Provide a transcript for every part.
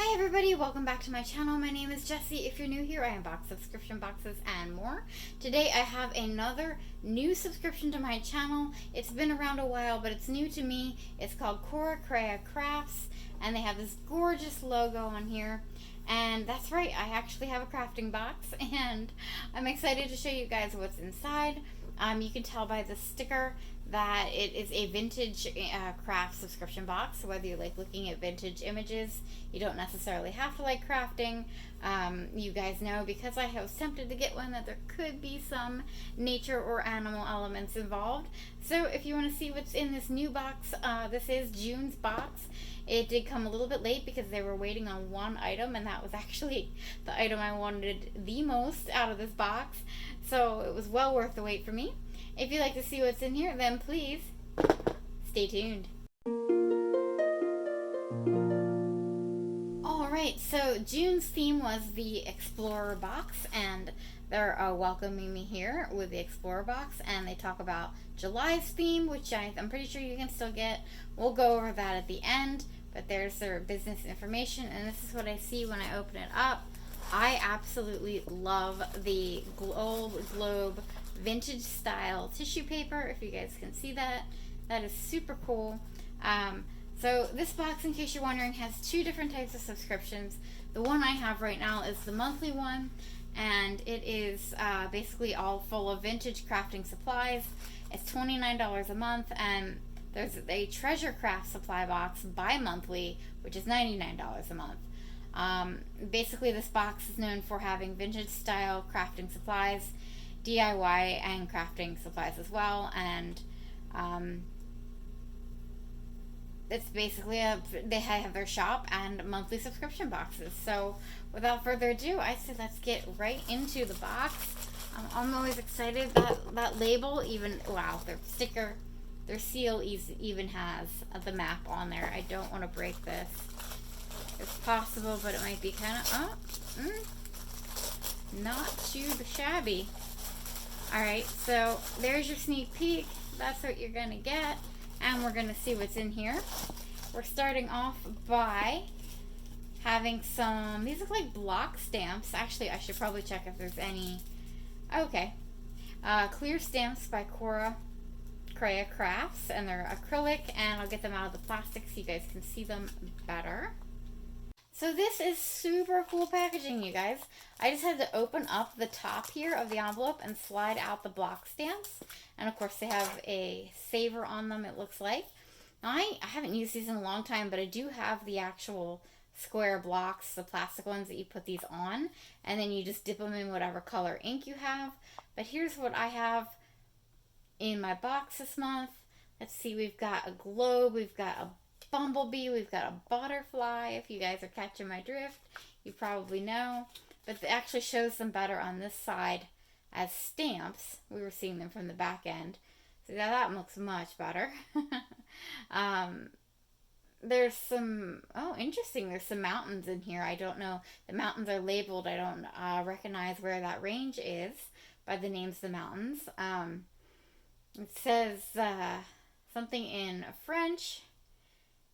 Hi everybody, welcome back to my channel. My name is Jessie. If you're new here, I unbox subscription boxes and more. Today I have another new subscription to my channel. It's been around a while, but it's new to me. It's called CoraCreaCrafts, and they have this gorgeous logo on here. And that's right, I actually have a crafting box, and I'm excited to show you guys what's inside. You can tell by the sticker that it is a vintage craft subscription box. So whether you like looking at vintage images, you don't necessarily have to like crafting. You guys know, because I was tempted to get one, that there could be some nature or animal elements involved. So if you want to see what's in this new box, this is June's box. It did come a little bit late because they were waiting on one item, and that was actually the item I wanted the most out of this box. So it was well worth the wait for me. If you'd like to see what's in here, then please stay tuned. Alright, so June's theme was the Explorer box, and they're welcoming me here with the Explorer box, and they talk about July's theme, which I'm pretty sure you can still get. We'll go over that at the end, but there's their business information, and this is what I see when I open it up. I absolutely love the Old Globe vintage style tissue paper, if you guys can see that. That is super cool. So this box, in case you're wondering, has two different types of subscriptions. The one I have right now is the monthly one, and it is basically all full of vintage crafting supplies. It's $29 a month, and there's a treasure craft supply box bi-monthly, which is $99 a month. Basically, this box is known for having vintage style crafting supplies, DIY and crafting supplies as well, and it's basically they have their shop and monthly subscription boxes. So without further ado, I say let's get right into the box. I'm always excited that label, even, wow, their sticker, their seal even has the map on there. I don't want to break this. It's possible, but it might be kind of not too shabby. Alright, so there's your sneak peek. That's what you're gonna get, and we're gonna see what's in here. We're starting off by having some, these look like block stamps. Actually, I should probably check if there's any. Okay, clear stamps by CoraCreaCrafts, and they're acrylic, and I'll get them out of the plastic so you guys can see them better. So this is super cool packaging, you guys. I just had to open up the top here of the envelope and slide out the block stamps. And of course they have a saver on them, it looks like. Now I haven't used these in a long time, but I do have the actual square blocks, the plastic ones that you put these on. And then you just dip them in whatever color ink you have. But here's what I have in my box this month. Let's see, we've got a globe, we've got a bumblebee, we've got a butterfly. If you guys are catching my drift, you probably know, but it actually shows them better on this side as stamps. We were seeing them from the back end, so now that looks much better. There's some, oh, interesting, there's some mountains in here. I don't know, the mountains are labeled. I don't recognize where that range is by the names of the mountains. It says something in French.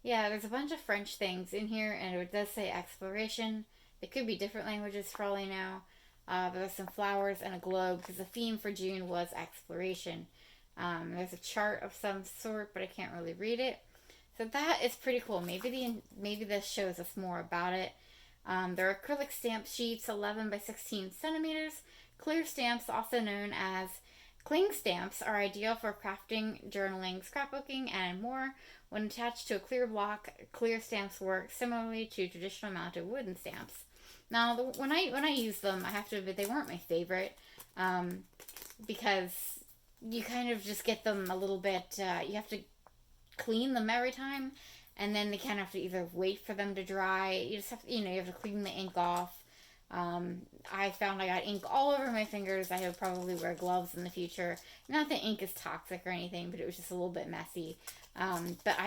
Yeah, there's a bunch of French things in here, and it does say exploration. It could be different languages for all I know. But there's some flowers and a globe, because the theme for June was exploration. There's a chart of some sort, but I can't really read it. So that is pretty cool. Maybe this shows us more about it. There are acrylic stamp sheets, 11 by 16 centimeters. Clear stamps, also known as cling stamps, are ideal for crafting, journaling, scrapbooking, and more. When attached to a clear block, clear stamps work similarly to traditional mounted wooden stamps. Now, when I use them, I have to admit they weren't my favorite, because you kind of just get them a little bit, you have to clean them every time, and then they kind of have to either wait for them to dry. You just have to, you have to clean the ink off. I found I got ink all over my fingers. I would probably wear gloves in the future. Not that ink is toxic or anything, but it was just a little bit messy. But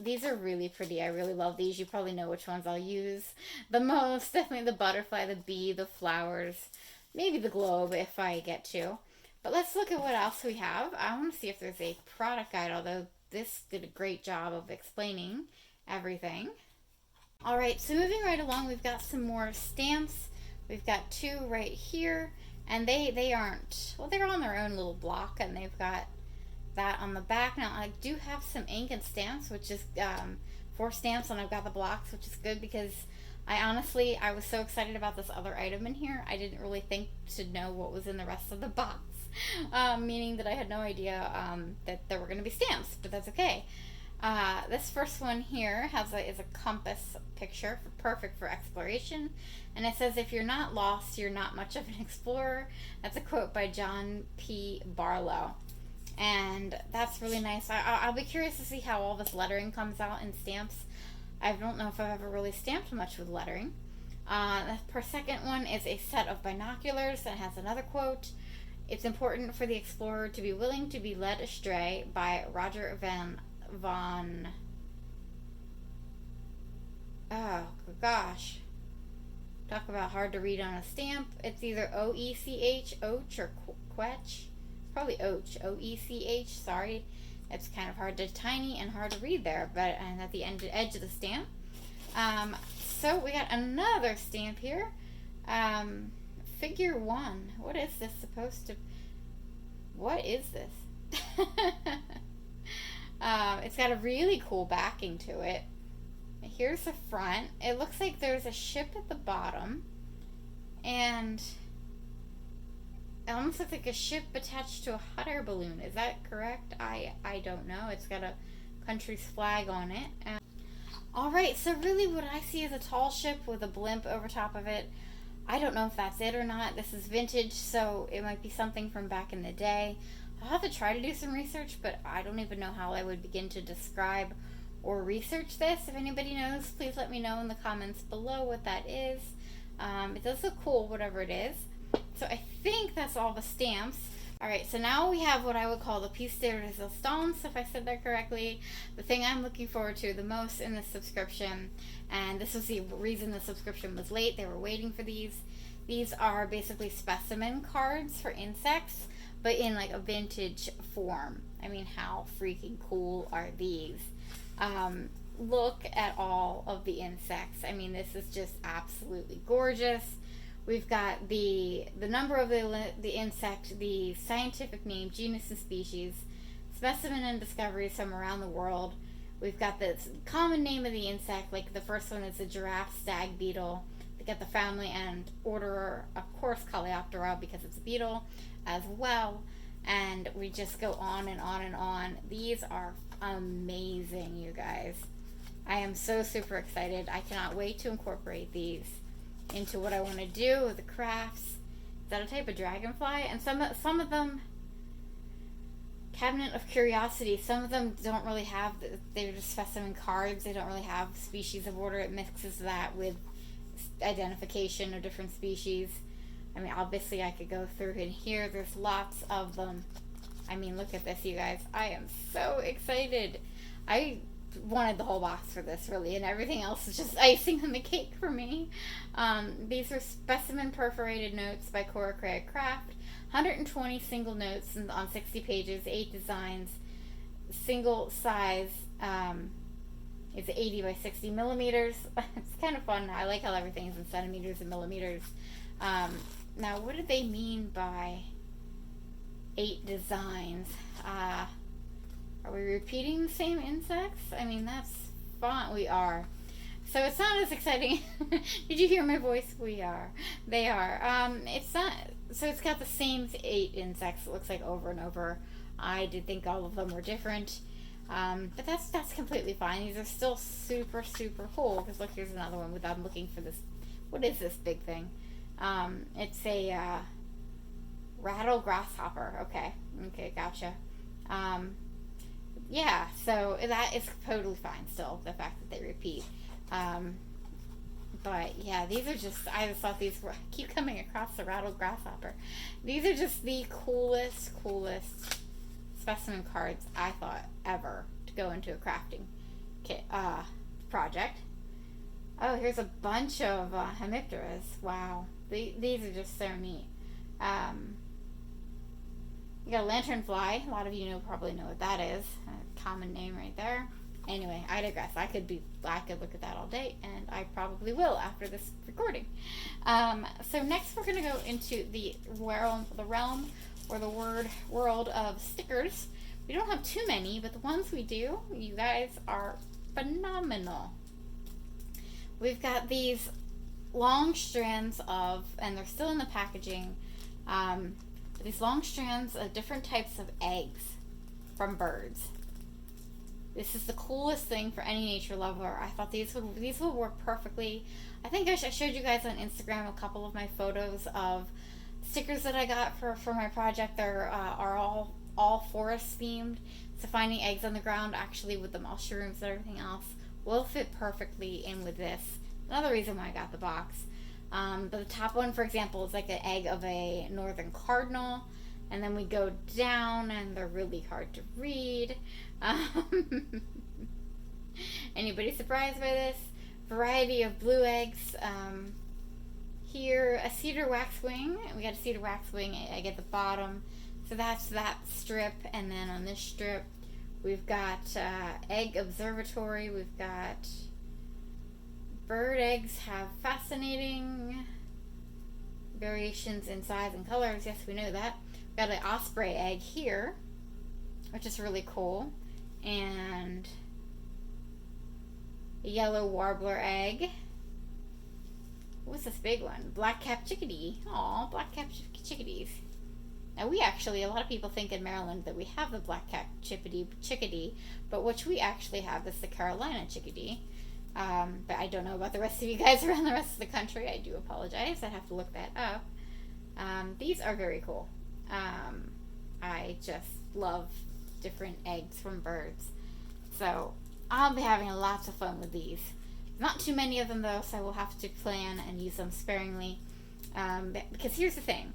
these are really pretty. I really love these. You probably know which ones I'll use the most. Definitely the butterfly, the bee, the flowers, maybe the globe if I get to. But let's look at what else we have. I want to see if there's a product guide, although this did a great job of explaining everything. All right, so moving right along, we've got some more stamps. We've got two right here, and they aren't, well, they're on their own little block, and they've got that on the back. Now, I do have some ink and stamps, which is 4 stamps, and I've got the blocks, which is good because I was so excited about this other item in here. I didn't really think to know what was in the rest of the box, meaning that I had no idea that there were going to be stamps, but that's okay. This first one here is a compass picture, perfect for exploration, and it says, "If you're not lost, you're not much of an explorer." That's a quote by John P. Barlow, and that's really nice. I'll be curious to see how all this lettering comes out in stamps. I don't know if I've ever really stamped much with lettering. The second one is a set of binoculars that has another quote. "It's important for the explorer to be willing to be led astray," by Roger Von, oh gosh, talk about hard to read on a stamp. It's either O-E-C-H, Oach, or Quetch. It's probably Oach, O-E-C-H, sorry. It's kind of tiny and hard to read there, but and at the edge of the stamp. So we got another stamp here. Figure 1. What is this supposed to, what is this? It's got a really cool backing to it. Here's the front. It looks like there's a ship at the bottom, and it almost looks like a ship attached to a hot air balloon. Is that correct? I don't know. It's got a country's flag on it. Alright, so really what I see is a tall ship with a blimp over top of it. I don't know if that's it or not. This is vintage, so it might be something from back in the day. I'll have to try to do some research, but I don't even know how I would begin to describe or research this. If anybody knows, please let me know in the comments below what that is. It does look cool, whatever it is. So I think that's all the stamps. Alright, so now we have what I would call the piece de resistance, if I said that correctly. The thing I'm looking forward to the most in this subscription, and this was the reason the subscription was late. They were waiting for these. These are basically specimen cards for insects, but in like a vintage form. I mean, how freaking cool are these? Look at all of the insects. I mean, this is just absolutely gorgeous. We've got the number of the insect, the scientific name, genus and species, specimen and discoveries from around the world. We've got the common name of the insect, like the first one is a giraffe stag beetle. They got the family and order, of course, Coleoptera, because it's a beetle as well. And we just go on and on and on. These are amazing, you guys. I am so super excited. I cannot wait to incorporate these into what I want to do with the crafts. Is that a type of dragonfly? And some of them, Cabinet of Curiosity, some of them don't really have, they're just specimen cards. They don't really have species of order. It mixes that with identification of different species. I mean, obviously I could go through in here. There's lots of them. I mean, look at this, you guys. I am so excited. I wanted the whole box for this, really, and everything else is just icing on the cake for me. These are specimen perforated notes by CoraCreaCrafts. 120 single notes on 60 pages, 8 designs. Single size is 80 by 60 millimeters. It's kind of fun. I like how everything is in centimeters and millimeters. Now, what do they mean by 8 designs? Are we repeating the same insects? I mean, that's fun. We are. So it's not as exciting. Did you hear my voice? We are. They are. It's not. So it's got the same 8 insects. It looks like over and over. I did think all of them were different. But that's completely fine. These are still super, super cool. Because look, here's another one with, I'm looking for this. What is this big thing? It's a rattle grasshopper. Okay, gotcha. Yeah, so that is totally fine still, the fact that they repeat. But yeah, these are just, I just thought these were, I keep coming across the rattle grasshopper. These are just the coolest specimen cards I thought ever to go into a crafting kit, project. Oh, here's a bunch of hemipteras. Wow, these are just so neat. You got a lanternfly. A lot of you probably know what that is. A common name right there. Anyway, I digress. I could look at that all day, and I probably will after this recording. So next we're going to go into the realm or the world of stickers. We don't have too many, but the ones we do, you guys, are phenomenal. We've got these long strands of, and they're still in the packaging, these long strands of different types of eggs from birds. This is the coolest thing for any nature lover. I thought these would work perfectly. I think I showed you guys on Instagram a couple of my photos of stickers that I got for my project. They're are all forest themed. So finding eggs on the ground, actually with the mushrooms and everything else, will fit perfectly in with this. Another reason why I got the box. But the top one, for example, is like an egg of a northern cardinal. And then we go down, and they're really hard to read. Anybody surprised by this? Variety of blue eggs. Here, a cedar waxwing. We got a cedar waxwing egg at the bottom. So that's that strip. And then on this strip, we've got egg observatory. We've got bird eggs have fascinating variations in size and colors. Yes, we know that. Got an osprey egg here, which is really cool, and a yellow warbler egg. What's this big one? Black-capped chickadee. Aw, black-capped chickadees. Now we actually, a lot of people think in Maryland that we have the black-capped chickadee, but what we actually have is the Carolina chickadee. But I don't know about the rest of you guys around the rest of the country. I do apologize. I'd have to look that up. These are very cool. I just love different eggs from birds. So I'll be having lots of fun with these. Not too many of them though, so I will have to plan and use them sparingly. Because here's the thing.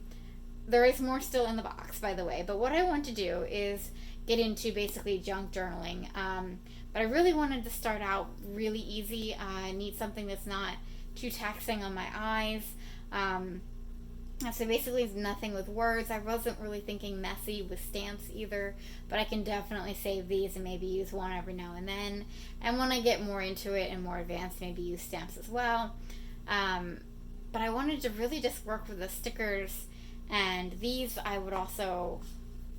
There is more still in the box, by the way. But what I want to do is get into basically junk journaling. But I really wanted to start out really easy. I need something that's not too taxing on my eyes. So basically it's nothing with words. I wasn't really thinking messy with stamps either, but I can definitely save these and maybe use one every now and then. And when I get more into it and more advanced, maybe use stamps as well. But I wanted to really just work with the stickers, and these I would also,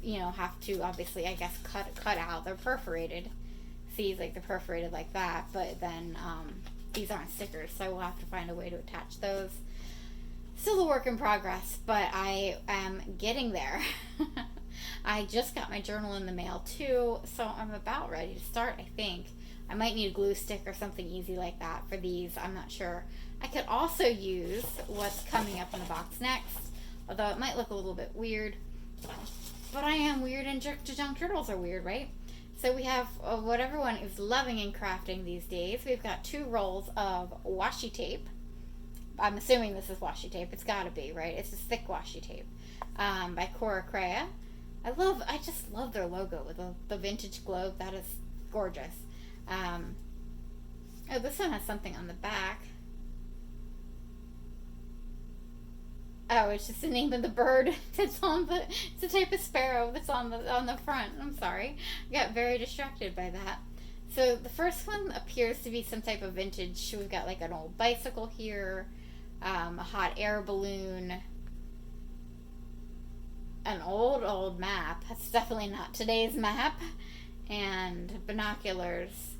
have to obviously, I guess, cut out. They're perforated. See, like they're perforated like that, but then these aren't stickers, so I will have to find a way to attach those. Still a work in progress, but I am getting there. I just got my journal in the mail too, so I'm about ready to start, I think. I might need a glue stick or something easy like that for these. I'm not sure. I could also use what's coming up in the box next, although it might look a little bit weird. But I am weird, and junk journals are weird, right? So we have what everyone is loving in crafting these days. We've got 2 rolls of washi tape. I'm assuming this is washi tape. It's gotta be, right? It's this thick washi tape by CoraCreaCrafts. I just love their logo with the vintage globe. That is gorgeous. Oh, this one has something on the back. Oh, it's just the name of the bird that's on it's a type of sparrow that's on the front. I'm sorry. I got very distracted by that. So the first one appears to be some type of vintage. We've got like an old bicycle here, a hot air balloon, an old map. That's definitely not today's map, and binoculars.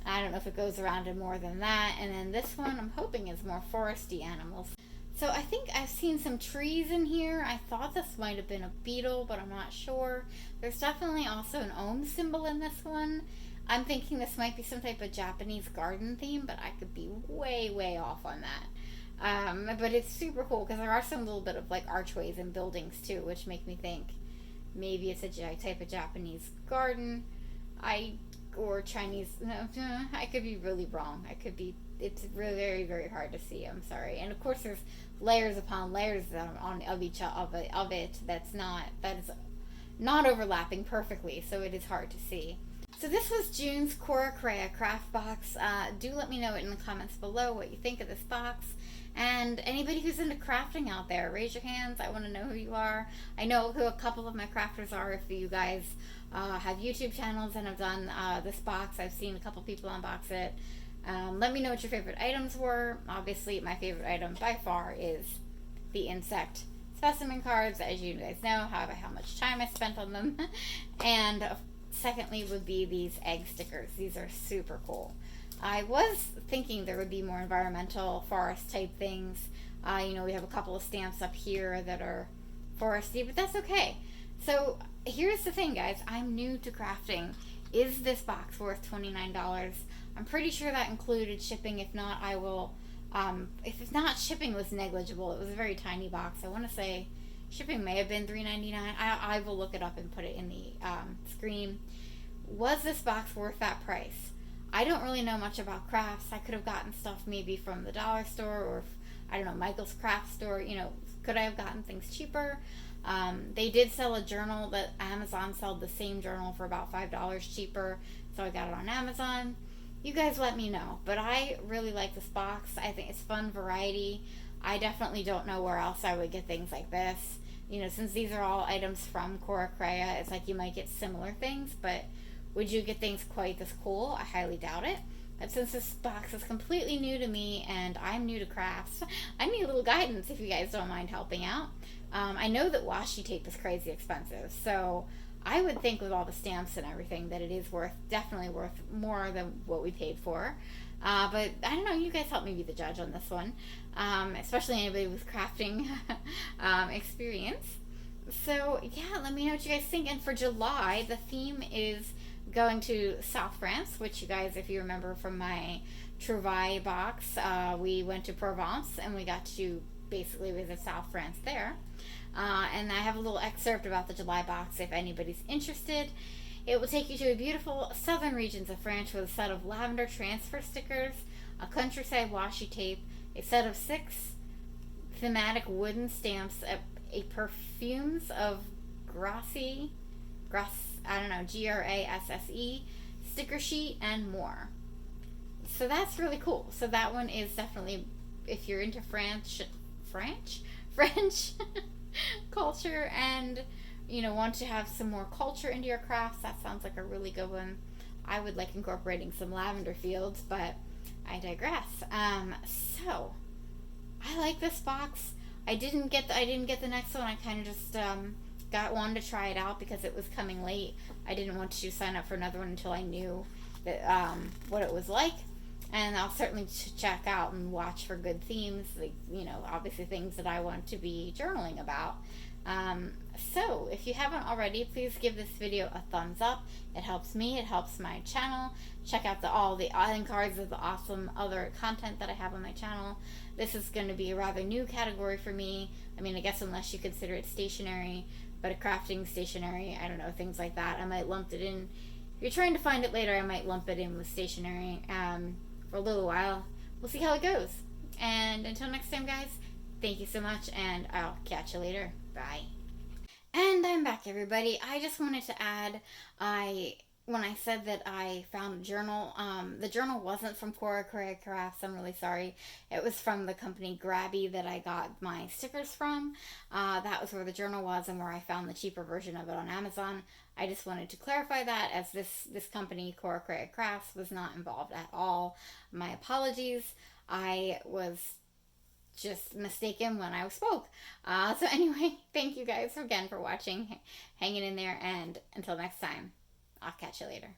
I don't know if it goes around to more than that. And then this one I'm hoping is more foresty animals. So I think I've seen some trees in here. I thought this might have been a beetle, but I'm not sure. There's definitely also an Om symbol in this one. I'm thinking this might be some type of Japanese garden theme, but I could be way off on that. But it's super cool because there are some little bit of like archways and buildings too, which make me think maybe it's a type of Japanese garden. Or Chinese. No, I could be really wrong. It's really very hard to see. I'm sorry. And of course, there's layers upon layers of it that is not overlapping perfectly, so it is hard to see. So this was June's CoraCreaCrafts box. Do let me know in the comments below what you think of this box. And anybody who's into crafting out there, raise your hands. I want to know who you are. I know who a couple of my crafters are if you guys have YouTube channels and have done this box. I've seen a couple people unbox it. Let me know what your favorite items were. Obviously, my favorite item by far is the insect specimen cards, as you guys know, how much time I spent on them. And secondly would be these egg stickers. These are super cool. I was thinking there would be more environmental forest type things. You know, we have a couple of stamps up here that are foresty, but that's okay. So here's the thing, guys. I'm new to crafting. Is this box worth $29? I'm pretty sure that included shipping. If not, I will, if it's not, shipping was negligible. It was a very tiny box. I want to say shipping may have been $3.99. I will look it up and put it in the screen. Was this box worth that price? I don't really know much about crafts. I could have gotten stuff maybe from the dollar store, or I don't know, Michael's craft store. You know, could I have gotten things cheaper? They did sell a journal that Amazon sold the same journal for about $5 cheaper, so I got it on Amazon. You guys let me know, but I really like this box. I think it's fun variety. I definitely don't know where else I would get things like this. You know, since these are all items from CoraCrea, it's like you might get similar things, but would you get things quite this cool? I highly doubt it. But since this box is completely new to me and I'm new to crafts, I need a little guidance if you guys don't mind helping out. I know that washi tape is crazy expensive, so I would think with all the stamps and everything that it is definitely worth more than what we paid for. But I don't know, you guys help me be the judge on this one, especially anybody with crafting experience. So yeah, let me know what you guys think. And for July, the theme is going to South France, which you guys, if you remember from my Trouvaille box, we went to Provence and we got to basically visit South France there. And I have a little excerpt about the July box if anybody's interested. It will take you to a beautiful southern regions of France with a set of lavender transfer stickers, a countryside washi tape, a set of 6 thematic wooden stamps, a perfumes of Grasse, Grasse, sticker sheet, and more. So that's really cool. So that one is definitely, if you're into French culture and, you know, want to have some more culture into your crafts, that sounds like a really good one. I would like incorporating some lavender fields, but I digress. So I like this box. I didn't get the next one. I kind of just got one to try it out because it was coming late. I didn't want to sign up for another one until I knew that what it was like. And I'll certainly check out and watch for good themes, like, you know, obviously things that I want to be journaling about. So if you haven't already, please give this video a thumbs up. It helps me, it helps my channel. Check out all the island cards of the awesome other content that I have on my channel. This is going to be a rather new category for me. I mean, I guess unless you consider it stationery, but a crafting stationery, I don't know, things like that. I might lump it in. If you're trying to find it later, I might lump it in with stationery for a little while. We'll see how it goes. And until next time, guys, thank you so much, and I'll catch you later. Bye. And I'm back, everybody. I just wanted to add, when I said that I found a journal, the journal wasn't from CoraCreaCrafts. I'm really sorry. It was from the company Grabby that I got my stickers from. That was where the journal was and where I found the cheaper version of it on Amazon. I just wanted to clarify that, as this company, CoraCreaCrafts, was not involved at all. My apologies. I was just mistaken when I spoke. So anyway, thank you guys again for watching, hanging in there, and until next time, I'll catch you later.